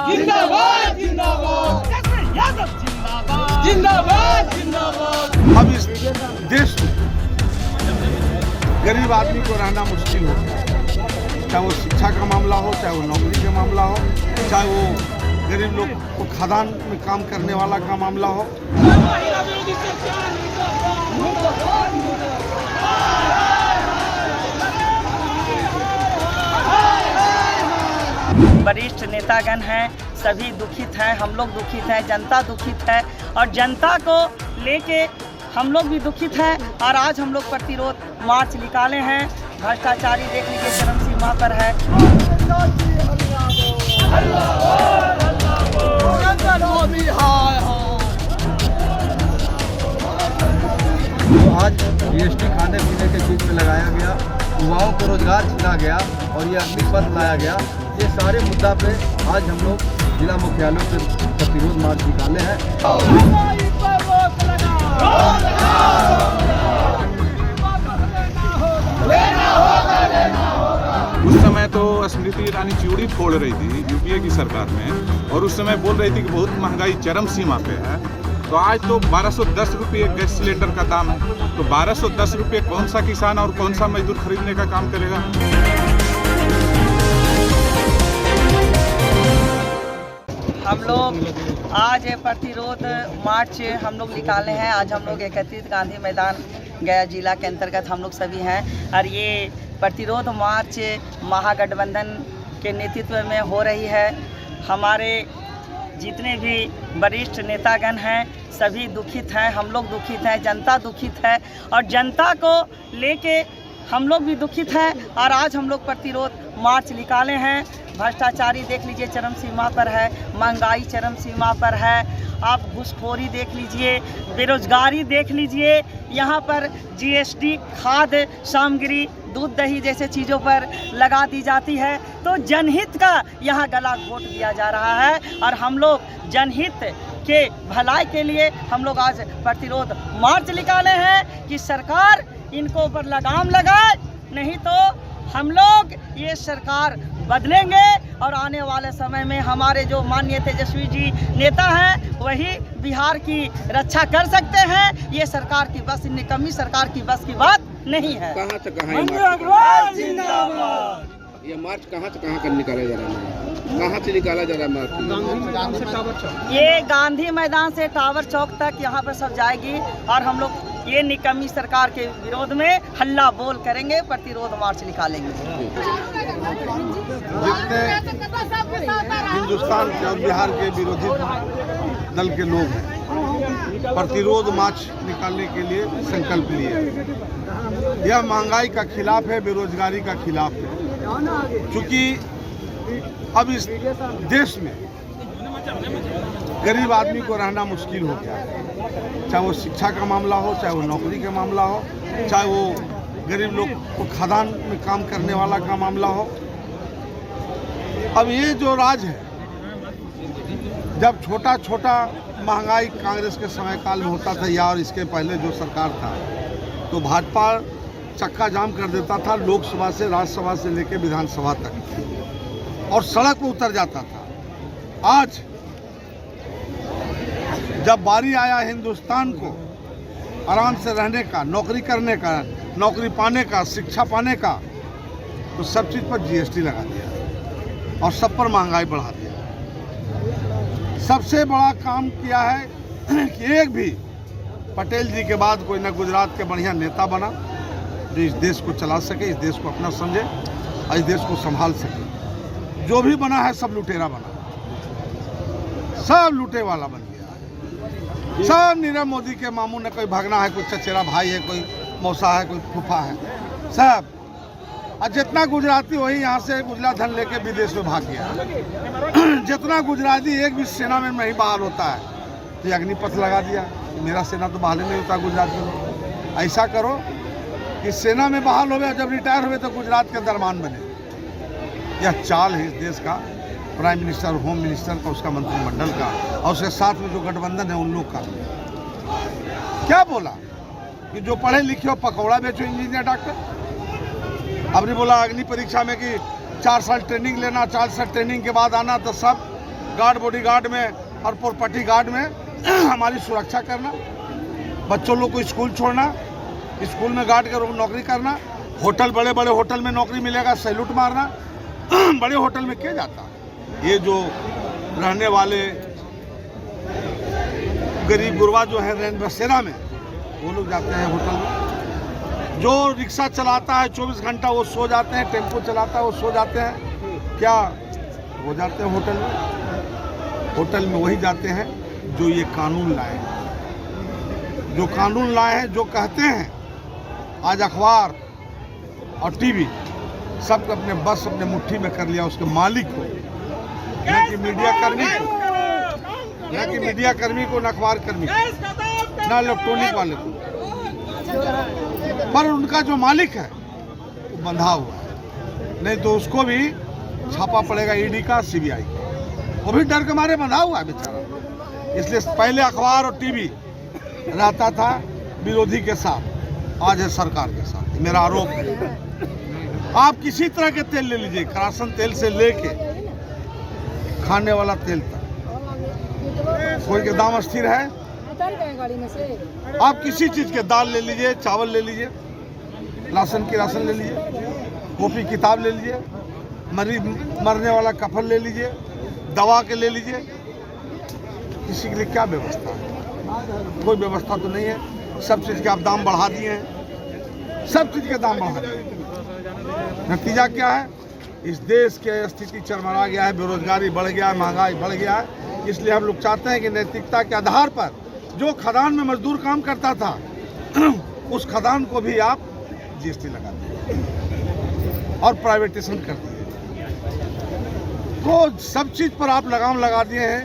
जिंदाबाद जिंदाबाद यादव जिंदाबाद जिंदाबाद जिंदाबाद। अब इस देश में गरीब आदमी को रहना मुश्किल हो गया, चाहे वो शिक्षा का मामला हो, चाहे वो नौकरी का मामला हो, चाहे वो गरीब लोग को खदान में काम करने वाला का मामला हो। वरिष्ठ नेतागण हैं, सभी दुखित हैं, हम लोग दुखित हैं, जनता दुखित है और जनता को लेके हम लोग भी दुखित हैं। और आज हम लोग प्रतिरोध मार्च निकाले हैं। भ्रष्टाचारी देख लीजिए चरम सीमा पर है। आज जीएसटी खाने पीने के चीज में लगाया गया, युवाओं को रोजगार छीना गया और ये अग्निपथ लाया गया। ये सारे मुद्दा पे आज हम लोग जिला मुख्यालयों से प्रतिरोध मार्च निकाले हैं। उस समय तो स्मृति ईरानी चिड़ी फोड़ रही थी यूपीए की सरकार में, और उस समय बोल रही थी कि बहुत महंगाई चरम सीमा पे है। तो आज तो 1210 रुपये गैस सिलेंडर का दाम है। तो 1210 रुपये कौन सा किसान और कौन सा मजदूर खरीदने का काम करेगा। हम लोग आज प्रतिरोध मार्च हम लोग निकाले हैं। आज हम लोग 31 गांधी मैदान गया जिला के अंतर्गत हम लोग सभी हैं और ये प्रतिरोध मार्च महागठबंधन के नेतृत्व में हो रही है। हमारे जितने भी वरिष्ठ नेतागण हैं सभी दुखित हैं, हम लोग दुखित हैं, जनता दुखित है और जनता को लेके हम लोग भी दुखित हैं। और आज हम लोग प्रतिरोध मार्च निकाले हैं। भ्रष्टाचारी देख लीजिए चरम सीमा पर है, महंगाई चरम सीमा पर है, आप घूसखोरी देख लीजिए, बेरोजगारी देख लीजिए, यहाँ पर जीएसटी खाद्य सामग्री दूध दही जैसे चीज़ों पर लगा दी जाती है। तो जनहित का यहाँ गला घोट दिया जा रहा है और हम लोग जनहित के भलाई के लिए हम लोग आज प्रतिरोध मार्च निकाले हैं कि सरकार इनको ऊपर लगाम लगाए, नहीं तो हम लोग ये सरकार बदलेंगे और आने वाले समय में हमारे जो माननीय तेजस्वी जी नेता हैं वही बिहार की रक्षा कर सकते हैं। ये सरकार की बस, निकम्मी सरकार की बस की बात नहीं है। कहाँ से कहाँ ये मार्च कहाँ से कहाँ कर निकाला जा रहा है? कहाँ से निकाला जा रहा है मार्च? ये गांधी मैदान से टावर चौक तक यहाँ पर सब जाएगी और हम लोग ये निकम्मी सरकार के विरोध में हल्ला बोल करेंगे, प्रतिरोध मार्च निकालेंगे। जितने हिंदुस्तान के और बिहार के विरोधी दल के लोग हैं प्रतिरोध मार्च निकालने के लिए संकल्प लिए। यह महंगाई का खिलाफ है, बेरोजगारी का खिलाफ है। क्योंकि अब इस देश में गरीब आदमी को रहना मुश्किल हो गया है, चाहे वो शिक्षा का मामला हो, चाहे वो नौकरी का मामला हो, चाहे वो गरीब लोग को खदान में काम करने वाला का मामला हो। अब ये जो राज है, जब छोटा छोटा महंगाई कांग्रेस के समय काल में होता था या और इसके पहले जो सरकार था, तो भाजपा चक्का जाम कर देता था लोकसभा से, राज्यसभा से लेकर विधानसभा तक और सड़क पर उतर जाता था। आज जब बारी आया हिंदुस्तान को आराम से रहने का, नौकरी करने का, नौकरी पाने का, शिक्षा पाने का, तो सब चीज़ पर जीएसटी लगा दिया और सब पर महंगाई बढ़ा दिया। सबसे बड़ा काम किया है कि एक भी पटेल जी के बाद कोई ना गुजरात के बढ़िया नेता बना जो इस देश को चला सके, इस देश को अपना समझे और इस देश को संभाल सके। जो भी बना है सब लुटेरा बना, सब लूटे वाला बन गया। सब नीरव मोदी के मामू ने, कोई भगना है, कोई चचेरा भाई है, कोई मौसा है, कोई फूफा है, सब। और जितना गुजराती वही यहाँ से गुजरा धन लेके विदेश में भाग गया। जितना गुजराती एक भी सेना में नहीं बहाल होता है तो ये अग्निपथ लगा दिया, मेरा सेना तो बहाल नहीं होता गुजरात में। ऐसा करो कि सेना में बहाल हो गया, जब रिटायर हुए तो गुजरात के दरमान बने। यह चाल है इस देश का, प्राइम मिनिस्टर, होम मिनिस्टर का, उसका मंत्रिमंडल का और उसके साथ में जो गठबंधन है उन लोग का। क्या बोला कि जो पढ़े लिखे हो पकौड़ा बेचो, इंजीनियर, डॉक्टर। अब नहीं बोला अग्नि परीक्षा में कि 4 साल ट्रेनिंग लेना, 4 साल ट्रेनिंग के बाद आना, तो सब गार्ड बॉडीगार्ड में और प्रॉपर्टी गार्ड में हमारी सुरक्षा करना, बच्चों लोग को स्कूल छोड़ना, स्कूल में गार्ड के नौकरी करना, होटल बड़े बड़े होटल में नौकरी मिलेगा सैल्यूट मारना। बड़े होटल में क्या जाता है? ये जो रहने वाले गरीब गुरबा जो है रैन बसेरा में, वो लोग जाते हैं होटल में। जो रिक्शा चलाता है 24 घंटा वो सो जाते हैं, टेम्पो चलाता है वो सो जाते हैं। क्या वो जाते हैं होटल में? होटल में वही जाते हैं जो ये कानून लाए हैं, जो कानून लाए हैं, जो कहते हैं। आज अखबार और टीवी सब अपने बस अपने मुट्ठी में कर लिया उसके मालिक को, न कि मीडिया कर्मी को, न कि मीडिया कर्मी को, न अखबार कर्मी को, न इलेक्ट्रॉनिक वाले को। पर उनका जो मालिक है वो बंधा हुआ है, नहीं तो उसको भी छापा पड़ेगा ईडी का, सीबीआई का। वो भी डर के मारे बंधा हुआ है बेचारा। इसलिए पहले अखबार और टीवी रहता था विरोधी के साथ, आज है सरकार के साथ। मेरा आरोप है। आप किसी तरह के तेल ले लीजिए, किरासन तेल से लेके खाने वाला तेल तक, कोई के दाम अस्थिर है। आप किसी चीज के दाल ले लीजिए, चावल ले लीजिए, राशन की राशन ले लीजिए, कॉपी किताब ले लीजिए, मरने वाला कफन ले लीजिए, दवा के ले लीजिए। किसी के लिए क्या व्यवस्था है? कोई व्यवस्था तो नहीं है। सब चीज़ के आप दाम बढ़ा दिए हैं, सब चीज़ के दाम बढ़ा दिए हैं। नतीजा क्या है? इस देश की स्थिति चरमरा गया है, बेरोजगारी बढ़ गया है, महंगाई बढ़ गया है। इसलिए हम लोग चाहते हैं कि नैतिकता के आधार पर जो खदान में मजदूर काम करता था उस खदान को भी आप जीएसटी लगा दिए और प्राइवेटाइजेशन कर दिए। तो सब चीज़ पर आप लगाम लगा दिए हैं,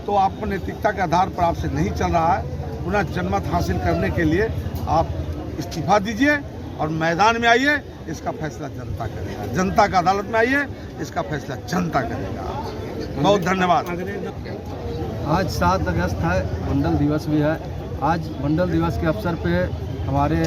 तो आपको नैतिकता के आधार पर आपसे नहीं चल रहा है। पुनः जनमत हासिल करने के लिए आप इस्तीफा दीजिए और मैदान में आइए। इसका फैसला जनता करेगा। जनता का अदालत में आइए, इसका फैसला जनता करेगा। बहुत धन्यवाद। आज 7 अगस्त है, मंडल दिवस भी है। आज मंडल दिवस के अवसर पे हमारे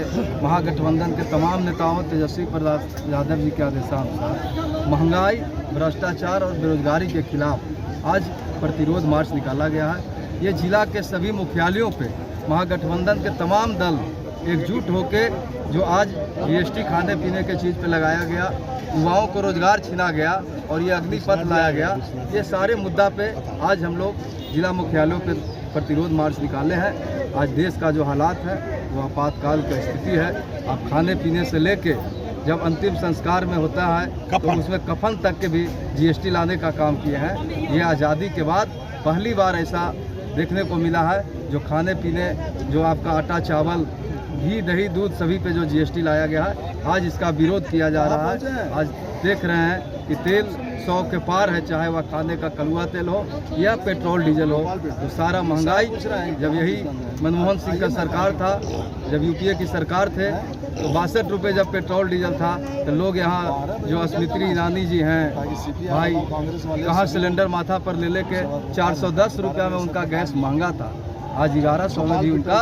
महागठबंधन के तमाम नेताओं, तेजस्वी प्रसाद यादव जी के आदेशानुसार महंगाई, भ्रष्टाचार और बेरोजगारी के खिलाफ आज प्रतिरोध मार्च निकाला गया है। ये जिला के सभी मुख्यालयों पे महागठबंधन के तमाम दल एकजुट होकर जो आज जीएसटी खाने पीने के चीज़ पे लगाया गया, युवाओं को रोजगार छीना गया और ये अग्निपथ लाया गया, ये सारे मुद्दा पे आज हम लोग जिला मुख्यालयों पे प्रतिरोध मार्च निकाले हैं। आज देश का जो हालात है वो आपातकाल की स्थिति है। अब खाने पीने से लेके जब अंतिम संस्कार में होता है तो उसमें कफन तक के भी जीएसटी लाने का काम किए हैं। ये आज़ादी के बाद पहली बार ऐसा देखने को मिला है जो खाने पीने, जो आपका आटा चावल, घी, दही, दूध सभी पे जो जीएसटी लाया गया है, आज इसका विरोध किया जा रहा है। आज देख रहे हैं कि तेल 100 के पार है, चाहे वह खाने का कड़वा तेल हो या पेट्रोल डीजल हो। तो सारा महंगाई, जब यही मनमोहन सिंह का सरकार था, जब यूपीए की सरकार थे, तो 62 रुपये जब पेट्रोल डीजल था तो लोग यहाँ जो स्मृति ईरानी जी हैं भाई, कहाँ सिलेंडर माथा पर ले लेके 410 रुपया में उनका गैस महंगा था, आज 1100 में भी उनका।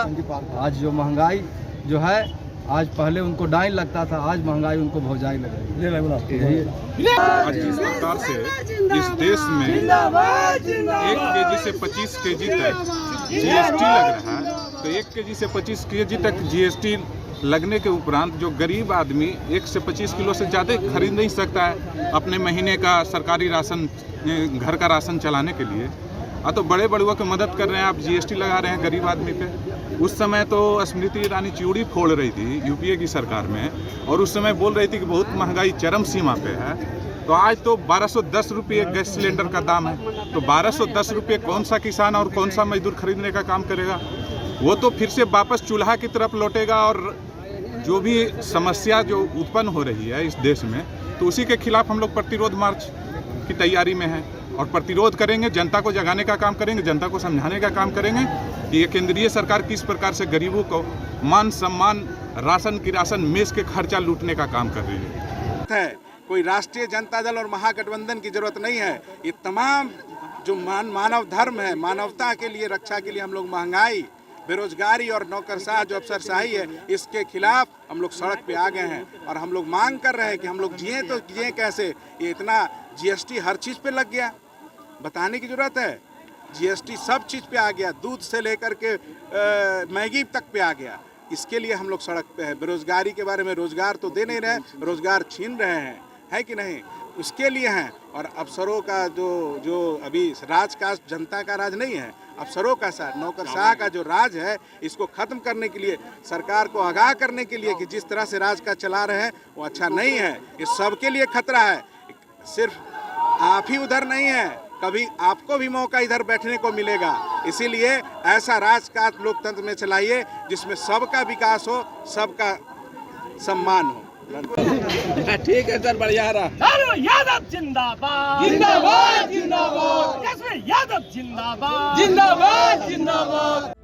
आज जो महंगाई जो है, आज पहले उनको डाइन लगता था, आज महंगाई उनको भौजाई लग रही है। आज जिस प्रकार से इस देश में 1 केजी से 25 केजी तक जीएसटी लग रहा है, तो 1 केजी से 25 केजी तक जीएसटी लगने के उपरांत जो गरीब आदमी 1 से 25 किलो से ज़्यादा खरीद नहीं सकता है अपने महीने का सरकारी राशन, घर का राशन चलाने के लिए। तो बड़े बड़ुआ की मदद कर रहे हैं आप, जीएसटी लगा रहे हैं गरीब आदमी पे। उस समय तो स्मृति ईरानी चिड़ी फोड़ रही थी यूपीए की सरकार में, और उस समय बोल रही थी कि बहुत महंगाई चरम सीमा पे है। तो आज तो 1210 रुपये गैस सिलेंडर का दाम है, तो 1210 रुपये कौन सा किसान और कौन सा मजदूर खरीदने का काम करेगा? वो तो फिर से वापस चूल्हा की तरफ लौटेगा। और जो भी समस्या जो उत्पन्न हो रही है इस देश में, तो उसी के खिलाफ हम लोग प्रतिरोध मार्च की तैयारी में हैं और प्रतिरोध करेंगे। जनता को जगाने का काम करेंगे, जनता को समझाने का काम करेंगे कि ये केंद्रीय सरकार किस प्रकार से गरीबों को मान सम्मान, राशन की राशन, मेस के खर्चा लूटने का काम कर रही है। कोई राष्ट्रीय जनता दल और महागठबंधन की जरूरत नहीं है। ये तमाम जो मानव धर्म है, मानवता के लिए, रक्षा के लिए हम लोग महंगाई, बेरोजगारी और नौकरशाह जो अफसरशाही है, इसके खिलाफ हम लोग सड़क पे आ गए हैं और हम लोग मांग कर रहे हैं कि हम लोग जिए तो जिए कैसे। ये इतना जीएसटी हर चीज़ पे लग गया, बताने की जरूरत है। जीएसटी सब चीज़ पे आ गया, दूध से लेकर के मैगी तक पे आ गया। इसके लिए हम लोग सड़क पे हैं। बेरोजगारी के बारे में, रोजगार तो दे नहीं रहे, रोजगार छीन रहे हैं, है कि नहीं? उसके लिए हैं। और अफसरों का जो अभी राज का जनता का राज नहीं है, अफसरों का नौकरशाह का जो राज है, इसको खत्म करने के लिए, सरकार को आगाह करने के लिए कि जिस तरह से राज का चला रहे हैं वो अच्छा नहीं है। ये सबके लिए खतरा है। सिर्फ आप ही उधर नहीं है, कभी आपको भी मौका इधर बैठने को मिलेगा। इसीलिए ऐसा राजकाज लोकतंत्र में चलाइए जिसमें सबका विकास हो, सबका सम्मान हो। ठीक है सर, बढ़िया रहा। लालू यादव जिंदाबाद जिंदाबाद जिंदाबाद, तेजस्वी यादव जिंदाबाद जिंदाबाद जिंदाबाद।